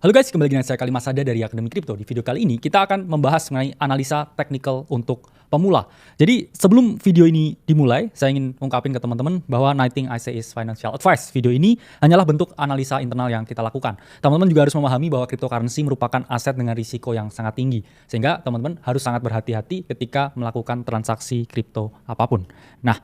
Halo guys, kembali dengan saya Kalimas Sada dari Akademi Kripto. Di video kali ini kita akan membahas mengenai analisa teknikal untuk pemula. Jadi sebelum video ini dimulai, saya ingin ungkapin ke teman-teman bahwa nothing I say is financial advice. Video ini hanyalah bentuk analisa internal yang kita lakukan. Teman-teman juga harus memahami bahwa cryptocurrency merupakan aset dengan risiko yang sangat tinggi. Sehingga teman-teman harus sangat berhati-hati ketika melakukan transaksi kripto apapun. Nah,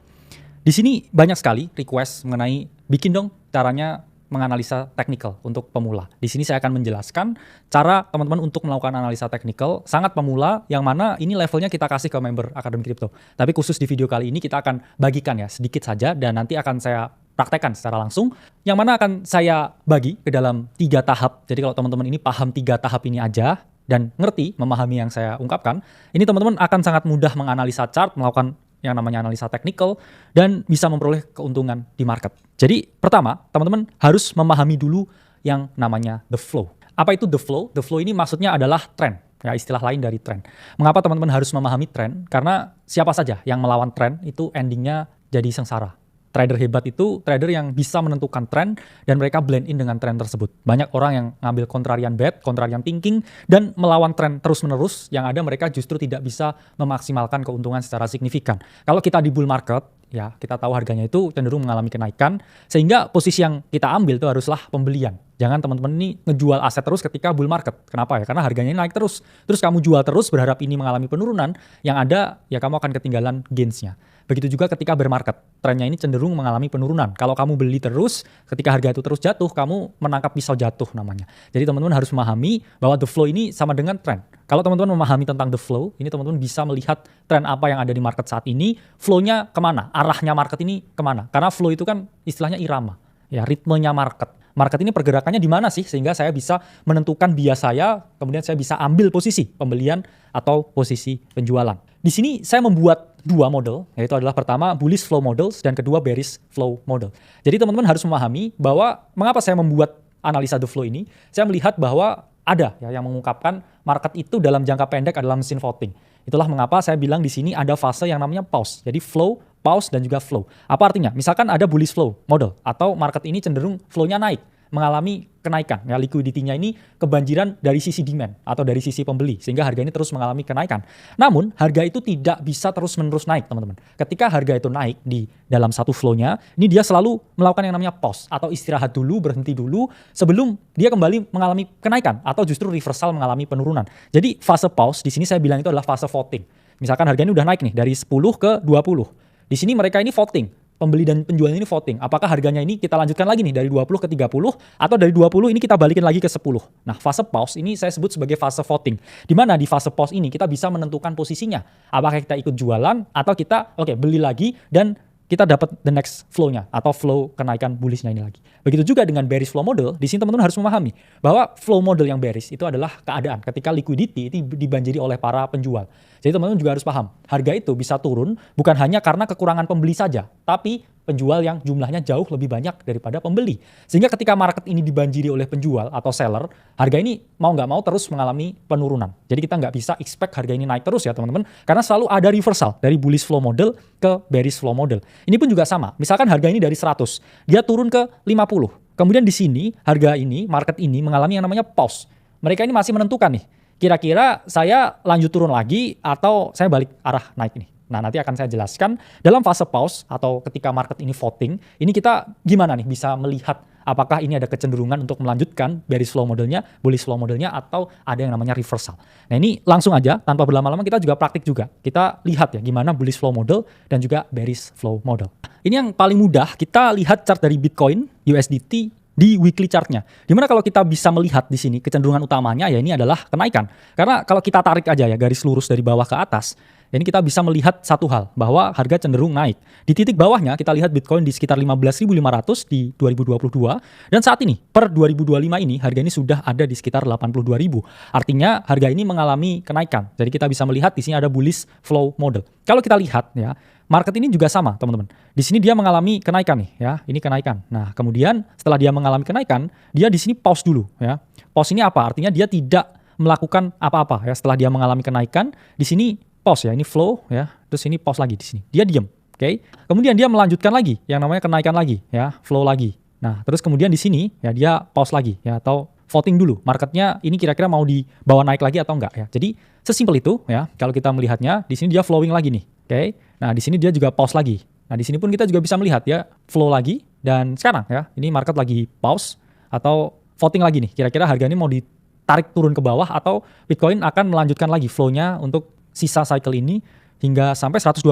di sini banyak sekali request mengenai bikin dong caranya menganalisa teknikal untuk pemula. Di sini saya akan menjelaskan cara teman-teman untuk melakukan analisa teknikal sangat pemula, yang mana ini levelnya kita kasih ke member Akademi Kripto. Tapi khusus di video kali ini kita akan bagikan ya sedikit saja, dan nanti akan saya praktekkan secara langsung, yang mana akan saya bagi ke dalam 3 tahap. Jadi kalau teman-teman ini paham 3 tahap ini aja dan ngerti, memahami yang saya ungkapkan, ini teman-teman akan sangat mudah menganalisa chart, melakukan yang namanya analisa teknikal, dan bisa memperoleh keuntungan di market. Jadi pertama, teman-teman harus memahami dulu yang namanya the flow. Apa itu the flow? The flow ini maksudnya adalah tren, ya, istilah lain dari tren. Mengapa teman-teman harus memahami tren? Karena siapa saja yang melawan tren itu endingnya jadi sengsara. Trader hebat itu trader yang bisa menentukan tren dan mereka blend in dengan tren tersebut. Banyak orang yang ngambil contrarian bet, contrarian thinking, dan melawan tren terus-menerus, yang ada mereka justru tidak bisa memaksimalkan keuntungan secara signifikan. Kalau kita di bull market, ya kita tahu harganya itu cenderung mengalami kenaikan, sehingga posisi yang kita ambil itu haruslah pembelian. Jangan teman-teman ini ngejual aset terus ketika bull market. Kenapa ya? Karena harganya naik terus. Terus kamu jual terus berharap ini mengalami penurunan, yang ada ya kamu akan ketinggalan gains-nya. Begitu juga ketika bear market, trennya ini cenderung mengalami penurunan. Kalau kamu beli terus, ketika harga itu terus jatuh, kamu menangkap pisau jatuh namanya. Jadi teman-teman harus memahami bahwa the flow ini sama dengan tren. Kalau teman-teman memahami tentang the flow, ini teman-teman bisa melihat tren apa yang ada di market saat ini, flow-nya kemana, arahnya market ini kemana. Karena flow itu kan istilahnya irama, ya, ritmenya market. Market ini pergerakannya di mana sih, sehingga saya bisa menentukan bias saya, kemudian saya bisa ambil posisi pembelian atau posisi penjualan. Di sini saya membuat 2 model, yaitu adalah pertama bullish flow models dan kedua bearish flow model. Jadi teman-teman harus memahami bahwa mengapa saya membuat analisa the flow ini. Saya melihat bahwa ada ya yang mengungkapkan market itu dalam jangka pendek adalah mesin voting. Itulah mengapa saya bilang di sini ada fase yang namanya pause. Jadi flow, pause, dan juga flow. Apa artinya? Misalkan ada bullish flow model atau market ini cenderung flow-nya naik, mengalami kenaikan, ya, liquidity-nya ini kebanjiran dari sisi demand atau dari sisi pembeli, sehingga harga ini terus mengalami kenaikan. Namun harga itu tidak bisa terus-menerus naik, teman-teman. Ketika harga itu naik di dalam satu flow-nya, ini dia selalu melakukan yang namanya pause atau istirahat dulu, berhenti dulu sebelum dia kembali mengalami kenaikan atau justru reversal mengalami penurunan. Jadi fase pause di sini saya bilang itu adalah fase voting. Misalkan harga ini udah naik nih dari 10 ke 20. Di sini mereka ini voting. Pembeli dan penjual ini voting. Apakah harganya ini kita lanjutkan lagi nih dari 20 ke 30 atau dari 20 ini kita balikin lagi ke 10. Nah, fase pause ini saya sebut sebagai fase voting. Di mana di fase pause ini kita bisa menentukan posisinya. Apakah kita ikut jualan atau kita beli lagi dan kita dapat the next flow-nya atau flow kenaikan bullish-nya ini lagi. Begitu juga dengan bearish flow model, di sini teman-teman harus memahami bahwa flow model yang bearish itu adalah keadaan ketika liquidity itu dibanjiri oleh para penjual. Jadi teman-teman juga harus paham, harga itu bisa turun bukan hanya karena kekurangan pembeli saja, tapi penjual yang jumlahnya jauh lebih banyak daripada pembeli. Sehingga ketika market ini dibanjiri oleh penjual atau seller, harga ini mau nggak mau terus mengalami penurunan. Jadi kita nggak bisa expect harga ini naik terus ya teman-teman, karena selalu ada reversal dari bullish flow model ke bearish flow model. Ini pun juga sama, misalkan harga ini dari 100, dia turun ke 50. Kemudian di sini, harga ini, market ini mengalami yang namanya pause. Mereka ini masih menentukan nih, kira-kira saya lanjut turun lagi atau saya balik arah naik nih. Nah, nanti akan saya jelaskan dalam fase pause atau ketika market ini voting, ini kita gimana nih bisa melihat apakah ini ada kecenderungan untuk melanjutkan bearish flow modelnya, bullish flow modelnya, atau ada yang namanya reversal. Nah, ini langsung aja tanpa berlama-lama kita juga praktik juga. Kita lihat ya gimana bullish flow model dan juga bearish flow model. Ini yang paling mudah, kita lihat chart dari Bitcoin, USDT, di weekly chartnya. Dimana kalau kita bisa melihat di sini kecenderungan utamanya ya ini adalah kenaikan. Karena kalau kita tarik aja ya garis lurus dari bawah ke atas, ini kita bisa melihat satu hal, bahwa harga cenderung naik. Di titik bawahnya kita lihat Bitcoin di sekitar 15.500 di 2022, dan saat ini per 2025 ini harga ini sudah ada di sekitar 82.000. Artinya harga ini mengalami kenaikan. Jadi kita bisa melihat di sini ada bullish flow model. Kalau kita lihat ya, market ini juga sama, teman-teman. Di sini dia mengalami kenaikan nih, ya. Ini kenaikan. Nah, kemudian setelah dia mengalami kenaikan, dia di sini pause dulu, ya. Pause ini apa? Artinya dia tidak melakukan apa-apa, ya. Setelah dia mengalami kenaikan, di sini pause ya. Ini flow, ya. Terus ini pause lagi di sini. Dia diam, oke? Kemudian dia melanjutkan lagi, yang namanya kenaikan lagi, ya. Flow lagi. Nah, terus kemudian di sini, ya dia pause lagi, ya. Atau voting dulu marketnya ini kira-kira mau dibawa naik lagi atau enggak ya. Jadi sesimpel itu ya. Kalau kita melihatnya di sini dia flowing lagi nih. Oke. Nah, di sini dia juga pause lagi. Nah, di sini pun kita juga bisa melihat ya flow lagi dan sekarang ya ini market lagi pause atau voting lagi nih. Kira-kira harga ini mau ditarik turun ke bawah atau Bitcoin akan melanjutkan lagi flow-nya untuk sisa cycle ini hingga sampai 120.000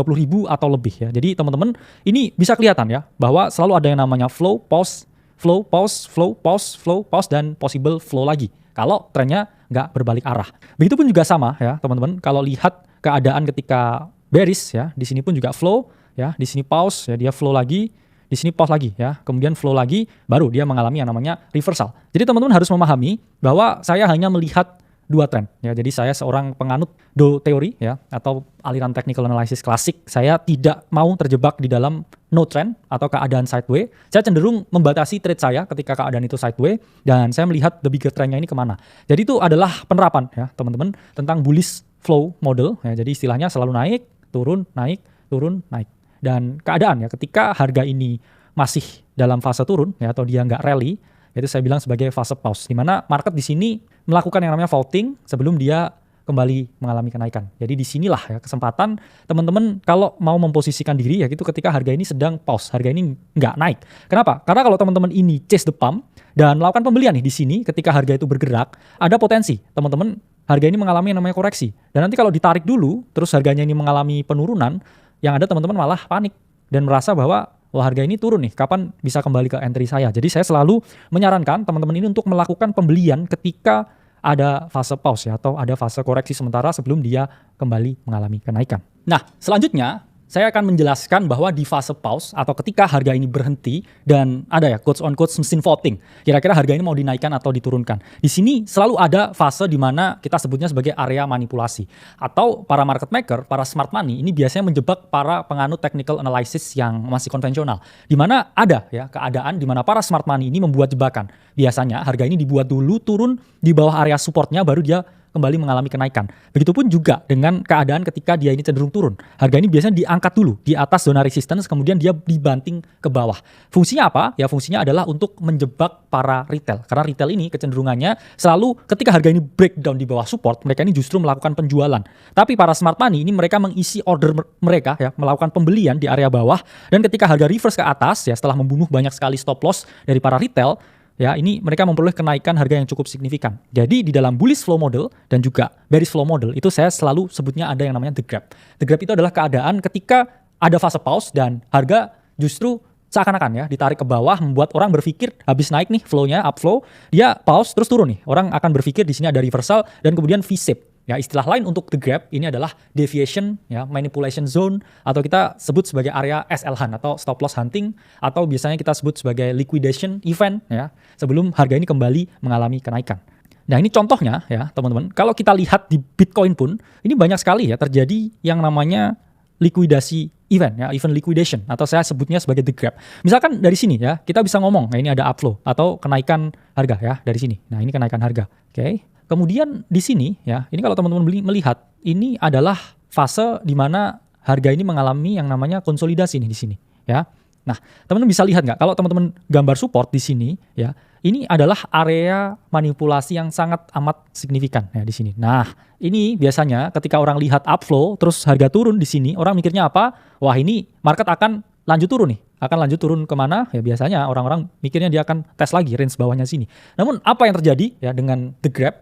atau lebih ya. Jadi teman-teman ini bisa kelihatan ya bahwa selalu ada yang namanya flow, pause, flow, pause, flow, pause, flow, pause, dan possible flow lagi. Kalau trennya nggak berbalik arah. Begitupun juga sama ya teman-teman. Kalau lihat keadaan ketika bearish ya, di sini pun juga flow ya, di sini pause ya, dia flow lagi, di sini pause lagi ya, kemudian flow lagi, baru dia mengalami yang namanya reversal. Jadi teman-teman harus memahami bahwa saya hanya melihat dua tren ya. Jadi saya seorang penganut Do teori ya atau aliran technical analysis klasik. Saya tidak mau terjebak di dalam no trend atau keadaan sideways. Saya cenderung membatasi trade saya ketika keadaan itu sideways dan saya melihat the bigger trendnya ini kemana. Jadi itu adalah penerapan ya teman-teman tentang bullish flow model ya. Jadi istilahnya selalu naik, turun, naik, turun, naik. Dan keadaan ya ketika harga ini masih dalam fase turun ya atau dia nggak rally, itu saya bilang sebagai fase pause, di mana market di sini melakukan yang namanya vaulting sebelum dia kembali mengalami kenaikan. Jadi disinilah ya kesempatan teman-teman kalau mau memposisikan diri ya gitu ketika harga ini sedang pause, harga ini nggak naik. Kenapa? Karena kalau teman-teman ini chase the pump dan melakukan pembelian nih di sini ketika harga itu bergerak, ada potensi teman-teman harga ini mengalami yang namanya koreksi. Dan nanti kalau ditarik dulu, terus harganya ini mengalami penurunan, yang ada teman-teman malah panik dan merasa bahwa wah harga ini turun nih, kapan bisa kembali ke entry saya. Jadi saya selalu menyarankan teman-teman ini untuk melakukan pembelian ketika ada fase pause ya, atau ada fase koreksi sementara sebelum dia kembali mengalami kenaikan. Nah, selanjutnya saya akan menjelaskan bahwa di fase pause atau ketika harga ini berhenti dan ada ya quotes on quotes mesin voting. Kira-kira harga ini mau dinaikkan atau diturunkan. Di sini selalu ada fase di mana kita sebutnya sebagai area manipulasi. Atau para market maker, para smart money ini biasanya menjebak para penganut technical analysis yang masih konvensional. Di mana ada ya keadaan di mana para smart money ini membuat jebakan. Biasanya harga ini dibuat dulu turun di bawah area supportnya baru dia kembali mengalami kenaikan. Begitupun juga dengan keadaan ketika dia ini cenderung turun. Harga ini biasanya diangkat dulu di atas zona resistance, kemudian dia dibanting ke bawah. Fungsinya apa? Ya fungsinya adalah untuk menjebak para retail. Karena retail ini kecenderungannya selalu ketika harga ini breakdown di bawah support, mereka ini justru melakukan penjualan. Tapi para smart money ini mereka mengisi order mereka ya, melakukan pembelian di area bawah, dan ketika harga reverse ke atas ya setelah membunuh banyak sekali stop loss dari para retail, ya ini mereka memperoleh kenaikan harga yang cukup signifikan. Jadi di dalam bullish flow model dan juga bearish flow model itu saya selalu sebutnya ada yang namanya the grab. The grab itu adalah keadaan ketika ada fase pause dan harga justru seakan-akan ya ditarik ke bawah, membuat orang berpikir habis naik nih flow-nya, upflow, dia pause terus turun nih. Orang akan berpikir di sini ada reversal dan kemudian V-shape. Ya, istilah lain untuk the grab ini adalah deviation, ya, manipulation zone, atau kita sebut sebagai area SL hunt atau stop loss hunting, atau biasanya kita sebut sebagai liquidation event ya, sebelum harga ini kembali mengalami kenaikan. Nah, ini contohnya ya, teman-teman. Kalau kita lihat di Bitcoin pun ini banyak sekali ya terjadi yang namanya likuidasi event ya, event liquidation, atau saya sebutnya sebagai the grab. Misalkan dari sini ya, kita bisa ngomong, nah ini ada upflow atau kenaikan harga ya dari sini. Nah, ini kenaikan harga. Oke. Kemudian di sini ya, ini kalau teman-teman melihat ini adalah fase di mana harga ini mengalami yang namanya konsolidasi nih di sini ya. Nah, teman-teman bisa lihat nggak kalau teman-teman gambar support di sini ya, ini adalah area manipulasi yang sangat amat signifikan ya di sini. Nah, ini biasanya ketika orang lihat upflow terus harga turun di sini, orang mikirnya apa? Wah, ini market akan lanjut turun nih. Akan lanjut turun kemana? Ya biasanya orang-orang mikirnya dia akan tes lagi range bawahnya sini. Namun apa yang terjadi ya dengan the grab?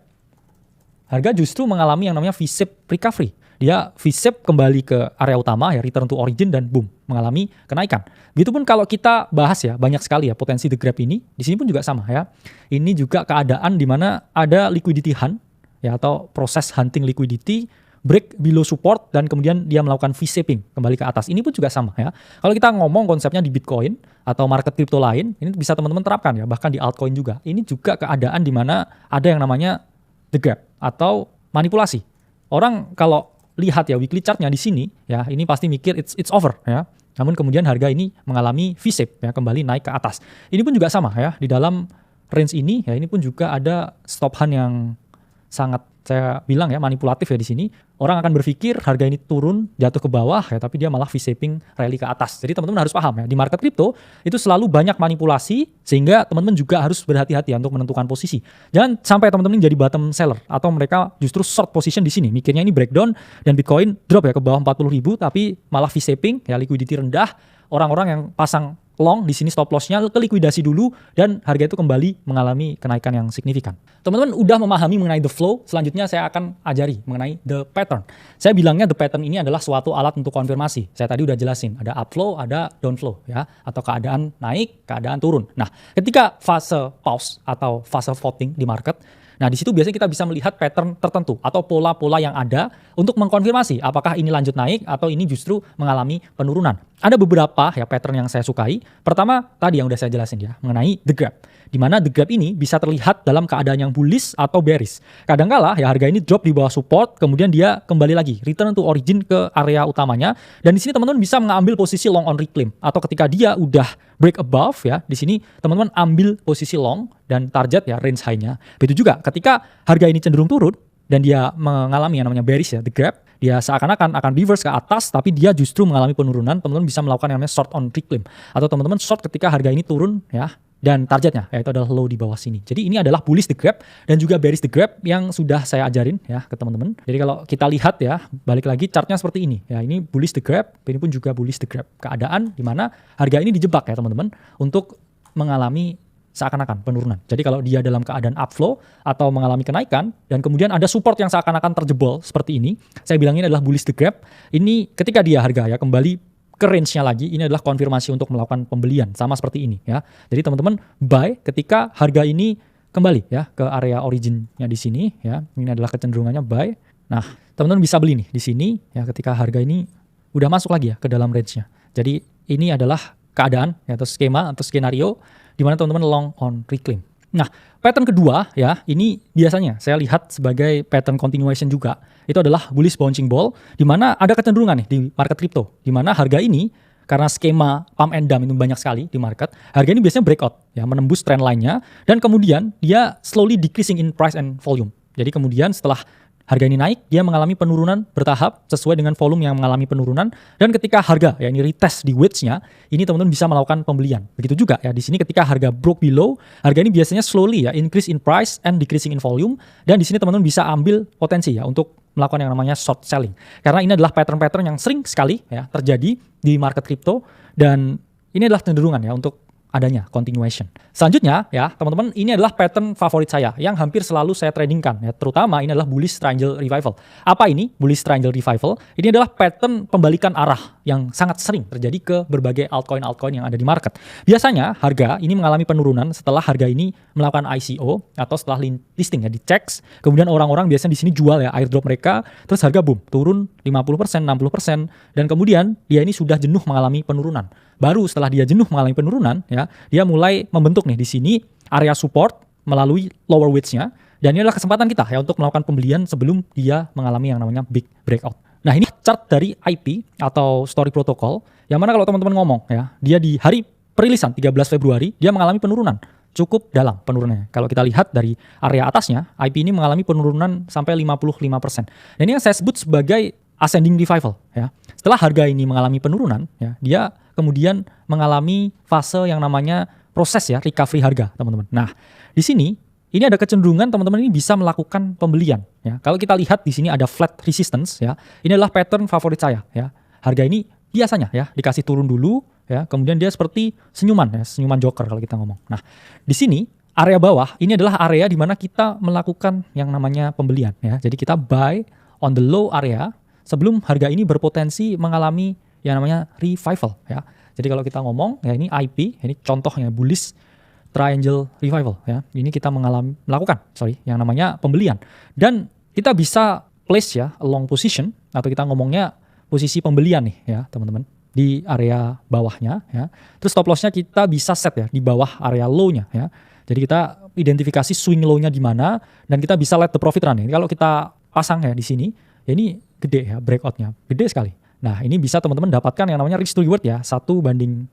Harga justru mengalami yang namanya V-shape recovery. Dia V-shape kembali ke area utama ya, return to origin, dan boom, mengalami kenaikan. Begitupun kalau kita bahas ya, banyak sekali ya potensi the grab ini. Di sini pun juga sama ya. Ini juga keadaan di mana ada liquidity hunt ya, atau proses hunting liquidity, break below support, dan kemudian dia melakukan V-shaping kembali ke atas. Ini pun juga sama ya. Kalau kita ngomong konsepnya di Bitcoin atau market crypto lain, ini bisa teman-teman terapkan ya, bahkan di altcoin juga. Ini juga keadaan di mana ada yang namanya the grab atau manipulasi. Orang kalau lihat ya weekly chartnya di sini ya, ini pasti mikir it's over ya. Namun kemudian harga ini mengalami V-shape ya, kembali naik ke atas. Ini pun juga sama ya, di dalam range ini ya, ini pun juga ada stop hunt yang sangat saya bilang ya manipulatif ya di sini. Orang akan berpikir harga ini turun, jatuh ke bawah ya, tapi dia malah V-shaping rally ke atas. Jadi teman-teman harus paham ya, di market crypto itu selalu banyak manipulasi sehingga teman-teman juga harus berhati-hati ya untuk menentukan posisi. Jangan sampai teman-teman jadi bottom seller atau mereka justru short position di sini. Mikirnya ini breakdown dan Bitcoin drop ya ke bawah 40.000 tapi malah V-shaping ya, liquidity rendah. Orang-orang yang pasang long di sini stop loss-nya ke likuidasi dulu dan harga itu kembali mengalami kenaikan yang signifikan. Teman-teman udah memahami mengenai the flow, selanjutnya saya akan ajari mengenai the pattern. Saya bilangnya the pattern ini adalah suatu alat untuk konfirmasi. Saya tadi udah jelasin, ada upflow, ada downflow ya, atau keadaan naik, keadaan turun. Nah, ketika fase pause atau fase voting di market, nah, di situ biasanya kita bisa melihat pattern tertentu atau pola-pola yang ada untuk mengkonfirmasi apakah ini lanjut naik atau ini justru mengalami penurunan. Ada beberapa ya pattern yang saya sukai. Pertama, tadi yang udah saya jelasin ya, mengenai the gap. Di mana the gap ini bisa terlihat dalam keadaan yang bullish atau bearish. Kadangkala ya harga ini drop di bawah support, kemudian dia kembali lagi return to origin ke area utamanya. Dan di sini teman-teman bisa mengambil posisi long on reclaim atau ketika dia udah break above ya, di sini teman-teman ambil posisi long dan target ya range high-nya. Begitu juga ketika harga ini cenderung turun dan dia mengalami yang namanya bearish ya, the gap, dia seakan-akan akan reverse ke atas tapi dia justru mengalami penurunan, teman-teman bisa melakukan yang namanya short on reclaim atau teman-teman short ketika harga ini turun ya, dan targetnya yaitu adalah low di bawah sini. Jadi ini adalah bullish the gap dan juga bearish the gap yang sudah saya ajarin ya ke teman-teman. Jadi kalau kita lihat ya, balik lagi chartnya seperti ini ya, ini bullish the gap, ini pun juga bullish the gap. Keadaan di mana harga ini dijebak ya teman-teman untuk mengalami seakan-akan penurunan. Jadi kalau dia dalam keadaan upflow atau mengalami kenaikan dan kemudian ada support yang seakan-akan terjebol seperti ini, saya bilangnya adalah bullish the gap. Ini ketika dia harga ya kembali ke range-nya lagi, ini adalah konfirmasi untuk melakukan pembelian sama seperti ini ya. Jadi teman-teman buy ketika harga ini kembali ya ke area origin-nya di sini ya. Ini adalah kecenderungannya buy. Nah, teman-teman bisa beli nih di sini ya ketika harga ini udah masuk lagi ya ke dalam range-nya. Jadi ini adalah keadaan ya, atau skema atau skenario di mana teman-teman long on reclaim. Nah, pattern kedua ya, ini biasanya saya lihat sebagai pattern continuation juga. Itu adalah bullish bouncing ball, di mana ada kecenderungan nih di market crypto, di mana harga ini karena skema pump and dump itu banyak sekali di market, harga ini biasanya breakout ya, menembus trend line-nya dan kemudian dia slowly decreasing in price and volume. Jadi kemudian setelah harga ini naik, dia mengalami penurunan bertahap sesuai dengan volume yang mengalami penurunan. Dan ketika harga ya ini retest di wedge-nya, ini teman-teman bisa melakukan pembelian. Begitu juga ya di sini ketika harga broke below, harga ini biasanya slowly ya increase in price and decreasing in volume. Dan di sini teman-teman bisa ambil potensi ya untuk melakukan yang namanya short selling. Karena ini adalah pattern-pattern yang sering sekali ya terjadi di market crypto dan ini adalah cenderungan ya untuk adanya continuation. Selanjutnya ya teman-teman, ini adalah pattern favorit saya yang hampir selalu saya tradingkan ya, terutama ini adalah bullish triangle revival. Apa ini bullish triangle revival? Ini adalah pattern pembalikan arah yang sangat sering terjadi ke berbagai altcoin yang ada di market. Biasanya harga ini mengalami penurunan setelah harga ini melakukan ICO atau setelah listing ya di CEX. Kemudian orang-orang biasanya di sini jual ya airdrop mereka, terus harga boom turun 50%, 60% dan kemudian dia ini sudah jenuh mengalami penurunan. Baru setelah dia jenuh mengalami penurunan ya, dia mulai membentuk nih di sini area support melalui lower wedge-nya dan ini adalah kesempatan kita ya untuk melakukan pembelian sebelum dia mengalami yang namanya big breakout. Nah, ini chart dari IP atau story protocol yang mana kalau teman-teman ngomong ya, dia di hari perilisan 13 Februari dia mengalami penurunan cukup dalam penurunannya. Kalau kita lihat dari area atasnya, IP ini mengalami penurunan sampai 55%. Dan ini yang saya sebut sebagai ascending revival ya. Setelah harga ini mengalami penurunan ya, dia kemudian mengalami fase yang namanya proses ya recovery harga, teman-teman. Nah, di sini ini ada kecenderungan teman-teman ini bisa melakukan pembelian ya. Kalau kita lihat di sini ada flat resistance ya. Ini adalah pattern favorit saya ya. Harga ini biasanya ya dikasih turun dulu ya, kemudian dia seperti senyuman ya, senyuman joker kalau kita ngomong. Nah, di sini area bawah ini adalah area di mana kita melakukan yang namanya pembelian ya. Jadi kita buy on the low area sebelum harga ini berpotensi mengalami yang namanya revival ya. Jadi kalau kita ngomong ya, ini IP, ini contohnya bullish triangle revival ya. Ini kita melakukan yang namanya pembelian dan kita bisa place ya a long position atau kita ngomongnya posisi pembelian nih ya, teman-teman, di area bawahnya ya. Terus stop loss-nya kita bisa set ya di bawah area low-nya ya. Jadi kita identifikasi swing low-nya di mana dan kita bisa let the profit run. Ini kalau kita pasang ya di sini, ya ini gede ya breakout-nya, gede sekali. Nah, ini bisa teman-teman dapatkan yang namanya risk to reward ya, 1:20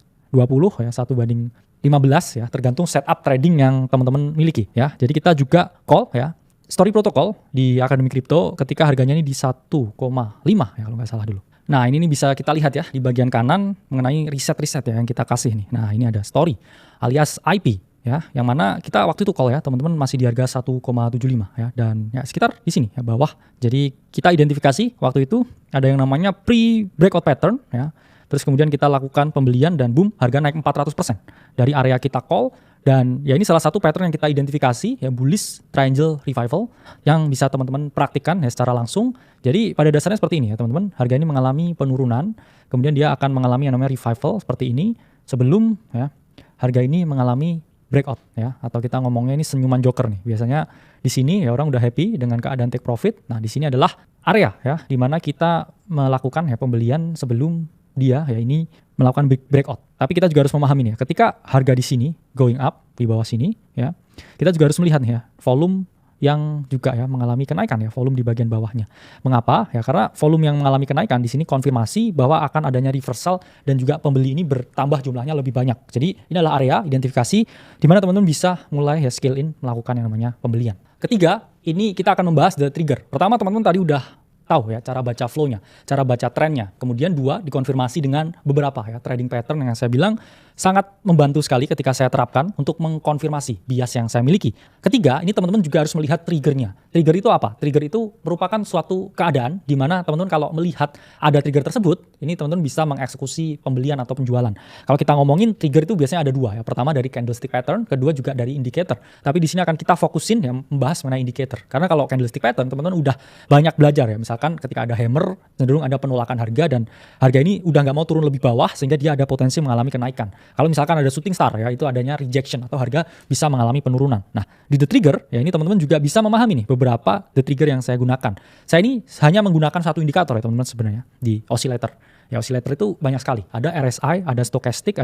ya, 1:15 ya, tergantung setup trading yang teman-teman miliki ya. Jadi kita juga call ya story protokol di Akademi Kripto ketika harganya ini di 1,5 ya kalau nggak salah dulu. Nah ini nih bisa kita lihat ya di bagian kanan mengenai riset-riset ya yang kita kasih nih. Nah ini ada story alias IP ya, yang mana kita waktu itu call ya teman-teman masih di harga 1,75 ya, dan ya sekitar di sini ya bawah. Jadi kita identifikasi waktu itu ada yang namanya pre-breakout pattern ya. Terus kemudian kita lakukan pembelian dan boom harga naik 400% dari area kita call. Dan ya ini salah satu pattern yang kita identifikasi ya, bullish triangle revival yang bisa teman-teman praktikkan ya secara langsung. Jadi pada dasarnya seperti ini ya teman-teman, harga ini mengalami penurunan, kemudian dia akan mengalami yang namanya revival seperti ini sebelum ya harga ini mengalami breakout ya, atau kita ngomongnya ini senyuman joker nih. Biasanya di sini ya orang udah happy dengan keadaan take profit. Nah, di sini adalah area ya di mana kita melakukan ya pembelian sebelum dia ya ini melakukan big breakout. Tapi kita juga harus memahami nih ya, ketika harga di sini going up di bawah sini ya, kita juga harus melihat nih ya volume yang juga ya mengalami kenaikan ya, volume di bagian bawahnya. Mengapa? Ya karena volume yang mengalami kenaikan di sini konfirmasi bahwa akan adanya reversal dan juga pembeli ini bertambah jumlahnya lebih banyak. Jadi ini adalah area identifikasi di mana teman-teman bisa mulai ya skill in melakukan yang namanya pembelian. Ketiga, ini kita akan membahas the trigger. Pertama teman-teman tadi udah tahu ya cara baca flow-nya, cara baca trennya. Kemudian dua, dikonfirmasi dengan beberapa ya trading pattern yang saya bilang sangat membantu sekali ketika saya terapkan untuk mengkonfirmasi bias yang saya miliki. Ketiga, ini teman-teman juga harus melihat triggernya. Trigger itu apa? Trigger itu merupakan suatu keadaan di mana teman-teman kalau melihat ada trigger tersebut, ini teman-teman bisa mengeksekusi pembelian atau penjualan. Kalau kita ngomongin trigger itu biasanya ada dua ya. Pertama dari candlestick pattern, kedua juga dari indicator. Tapi di sini akan kita fokusin ya membahas mengenai indicator. Karena kalau candlestick pattern teman-teman udah banyak belajar ya. Misalkan ketika ada hammer, cenderung ada penolakan harga dan harga ini udah nggak mau turun lebih bawah sehingga dia ada potensi mengalami kenaikan. Kalau misalkan ada shooting star ya, itu adanya rejection atau harga bisa mengalami penurunan. Nah, di the trigger ya ini teman-teman juga bisa memahami nih beberapa the trigger yang saya gunakan. Saya ini hanya menggunakan satu indikator ya teman-teman sebenarnya di oscillator. Ya oscillator itu banyak sekali. Ada RSI, ada stochastic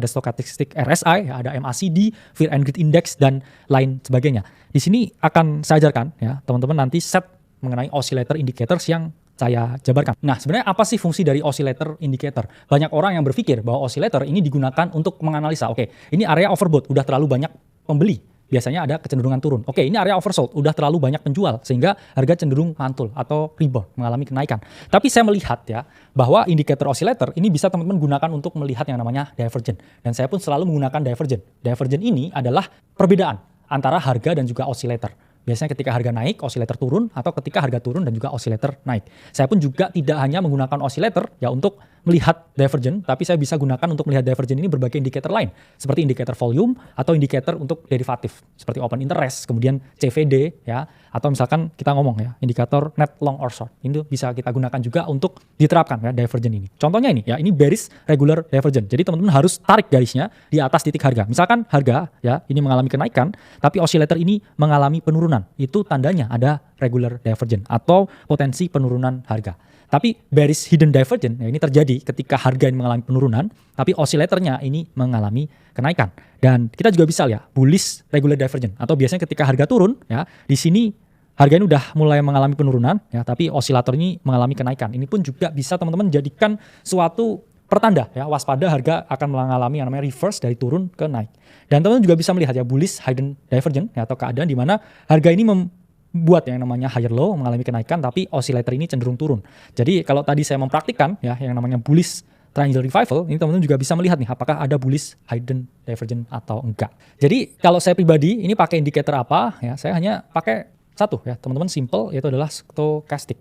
RSI, ya, ada MACD, Fear and Greed Index dan lain sebagainya. Di sini akan saya ajarkan ya teman-teman nanti set mengenai oscillator indicators yang saya jabarkan. Nah, sebenarnya apa sih fungsi dari oscillator indicator? Banyak orang yang berpikir bahwa oscillator ini digunakan untuk menganalisa, oke, ini area overbought, udah terlalu banyak pembeli. Biasanya ada kecenderungan turun. Oke, ini area oversold, udah terlalu banyak penjual sehingga harga cenderung mantul atau rebound, mengalami kenaikan. Tapi saya melihat ya bahwa indikator oscillator ini bisa teman-teman gunakan untuk melihat yang namanya divergent. Dan saya pun selalu menggunakan divergent. Divergent ini adalah perbedaan antara harga dan juga oscillator. Biasanya ketika harga naik, oscillator turun, atau ketika harga turun dan juga oscillator naik. Saya pun juga tidak hanya menggunakan oscillator ya untuk melihat divergent, tapi saya bisa gunakan untuk melihat divergent ini berbagai indikator lain, seperti indikator volume atau indikator untuk derivatif, seperti open interest, kemudian CVD ya, atau misalkan kita ngomong ya, indikator net long or short. Ini bisa kita gunakan juga untuk diterapkan ya divergent ini. Contohnya ini ya, ini bearish regular divergent. Jadi teman-teman harus tarik garisnya di atas titik harga. Misalkan harga ya ini mengalami kenaikan, tapi oscillator ini mengalami penurunan. Itu tandanya ada regular divergent atau potensi penurunan harga. Tapi bearish hidden divergent ya ini terjadi ketika harga ini mengalami penurunan, tapi oscillatornya ini mengalami kenaikan. Dan kita juga bisa ya bullish regular divergent atau biasanya ketika harga turun ya, di sini harga ini udah mulai mengalami penurunan ya, tapi oscillator ini mengalami kenaikan. Ini pun juga bisa teman-teman jadikan suatu pertanda ya, waspada harga akan mengalami yang namanya reverse dari turun ke naik. Dan teman-teman juga bisa melihat ya bullish hidden divergent ya, atau keadaan di mana harga ini membuat yang namanya higher low, mengalami kenaikan, tapi oscillator ini cenderung turun. Jadi kalau tadi saya mempraktikkan ya yang namanya bullish triangle revival, ini teman-teman juga bisa melihat nih apakah ada bullish hidden divergent atau enggak. Jadi kalau saya pribadi ini pakai indikator apa ya, saya hanya pakai satu ya teman-teman, simple, yaitu adalah stochastic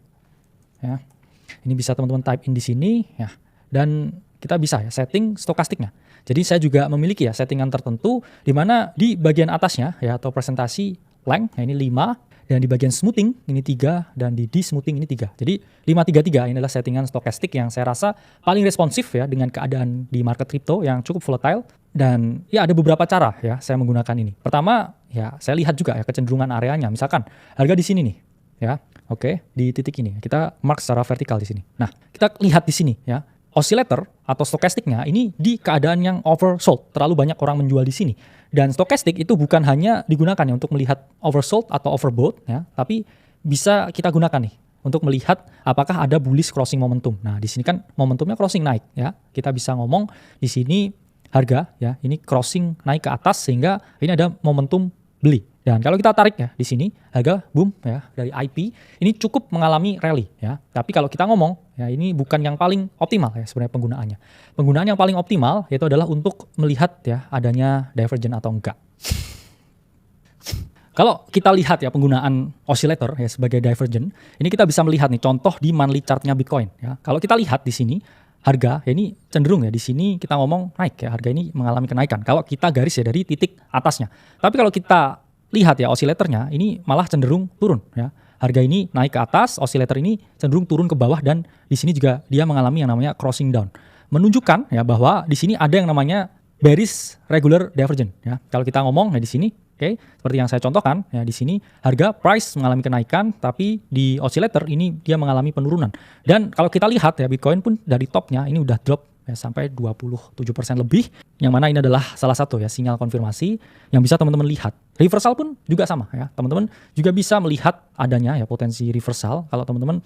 ya. Ini bisa teman-teman type in di sini ya, dan kita bisa ya setting stokastiknya. Jadi saya juga memiliki ya settingan tertentu di mana di bagian atasnya ya atau presentasi length ya, ini 5, dan di bagian smoothing ini 3, dan di de-smoothing ini 3. Jadi 533 ini adalah settingan stokastik yang saya rasa paling responsif ya dengan keadaan di market crypto yang cukup volatile. Dan ya ada beberapa cara ya saya menggunakan ini. Pertama ya saya lihat juga ya kecenderungan areanya. Misalkan harga di sini nih ya. Oke, di titik ini kita mark secara vertikal di sini. Nah, kita lihat di sini ya. Oscillator atau stokastiknya ini di keadaan yang oversold, terlalu banyak orang menjual di sini. Dan stokastik itu bukan hanya digunakan ya untuk melihat oversold atau overbought ya, tapi bisa kita gunakan nih untuk melihat apakah ada bullish crossing momentum. Nah, di sini kan momentumnya crossing naik ya. Kita bisa ngomong di sini harga ya, ini crossing naik ke atas sehingga ini ada momentum beli Dan kalau kita tarik ya di sini harga boom ya dari IP ini cukup mengalami rally ya. Tapi kalau kita ngomong ya ini bukan yang paling optimal ya sebenarnya penggunaannya. Penggunaan yang paling optimal yaitu adalah untuk melihat ya adanya divergent atau enggak. Kalau kita lihat ya penggunaan oscillator ya sebagai divergent, ini kita bisa melihat nih contoh di monthly chartnya Bitcoin ya. Kalau kita lihat di sini harga ya ini cenderung ya di sini kita ngomong naik ya, harga ini mengalami kenaikan. Kalau kita garis ya dari titik atasnya. Tapi kalau kita lihat ya osilatornya ini malah cenderung turun ya. Harga ini naik ke atas, osilator ini cenderung turun ke bawah dan di sini juga dia mengalami yang namanya crossing down. Menunjukkan ya bahwa di sini ada yang namanya bearish regular divergent ya. Kalau kita ngomong ya di sini oke, seperti yang saya contohkan ya di sini harga price mengalami kenaikan tapi di oscillator ini dia mengalami penurunan. Dan kalau kita lihat ya Bitcoin pun dari topnya ini udah drop ya, sampai 27% lebih, yang mana ini adalah salah satu ya sinyal konfirmasi yang bisa teman-teman lihat. Reversal pun juga sama ya, teman-teman juga bisa melihat adanya ya potensi reversal kalau teman-teman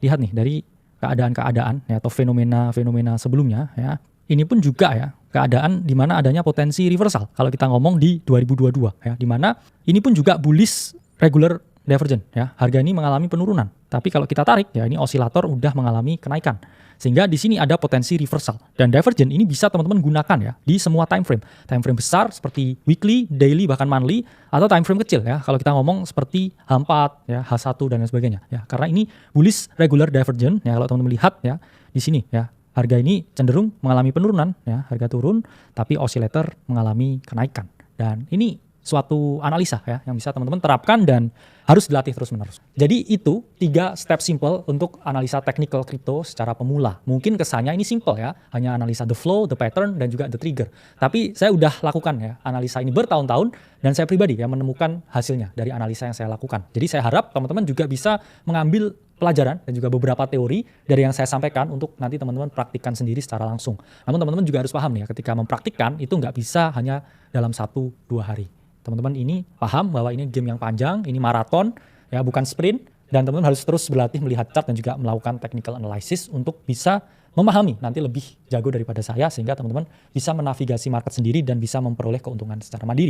lihat nih dari keadaan-keadaan ya, atau fenomena-fenomena sebelumnya ya. Ini pun juga ya keadaan di mana adanya potensi reversal kalau kita ngomong di 2022 ya, di mana ini pun juga bullish regular divergent ya. Harga ini mengalami penurunan. Tapi kalau kita tarik ya ini osilator udah mengalami kenaikan. Sehingga di sini ada potensi reversal. Dan divergent ini bisa teman-teman gunakan ya di semua time frame. Time frame besar seperti weekly, daily, bahkan monthly, atau time frame kecil ya. Kalau kita ngomong seperti H4 ya, H1 dan lain sebagainya ya. Karena ini bullish regular divergent ya, kalau teman-teman lihat ya di sini ya. Harga ini cenderung mengalami penurunan ya, harga turun tapi oscillator mengalami kenaikan. Dan ini suatu analisa ya yang bisa teman-teman terapkan dan harus dilatih terus-menerus. Jadi itu 3 step simple untuk analisa technical crypto secara pemula. Mungkin kesannya ini simple ya, hanya analisa the flow, the pattern dan juga the trigger. Tapi saya udah lakukan ya analisa ini bertahun-tahun dan saya pribadi ya menemukan hasilnya dari analisa yang saya lakukan. Jadi saya harap teman-teman juga bisa mengambil pelajaran dan juga beberapa teori dari yang saya sampaikan untuk nanti teman-teman praktikkan sendiri secara langsung. Namun teman-teman juga harus paham nih ya, ketika mempraktikkan itu nggak bisa hanya dalam 1-2 hari. Teman-teman ini paham bahwa ini game yang panjang, ini maraton, ya bukan sprint, dan teman-teman harus terus berlatih melihat chart dan juga melakukan technical analysis untuk bisa memahami nanti lebih jago daripada saya sehingga teman-teman bisa menavigasi market sendiri dan bisa memperoleh keuntungan secara mandiri.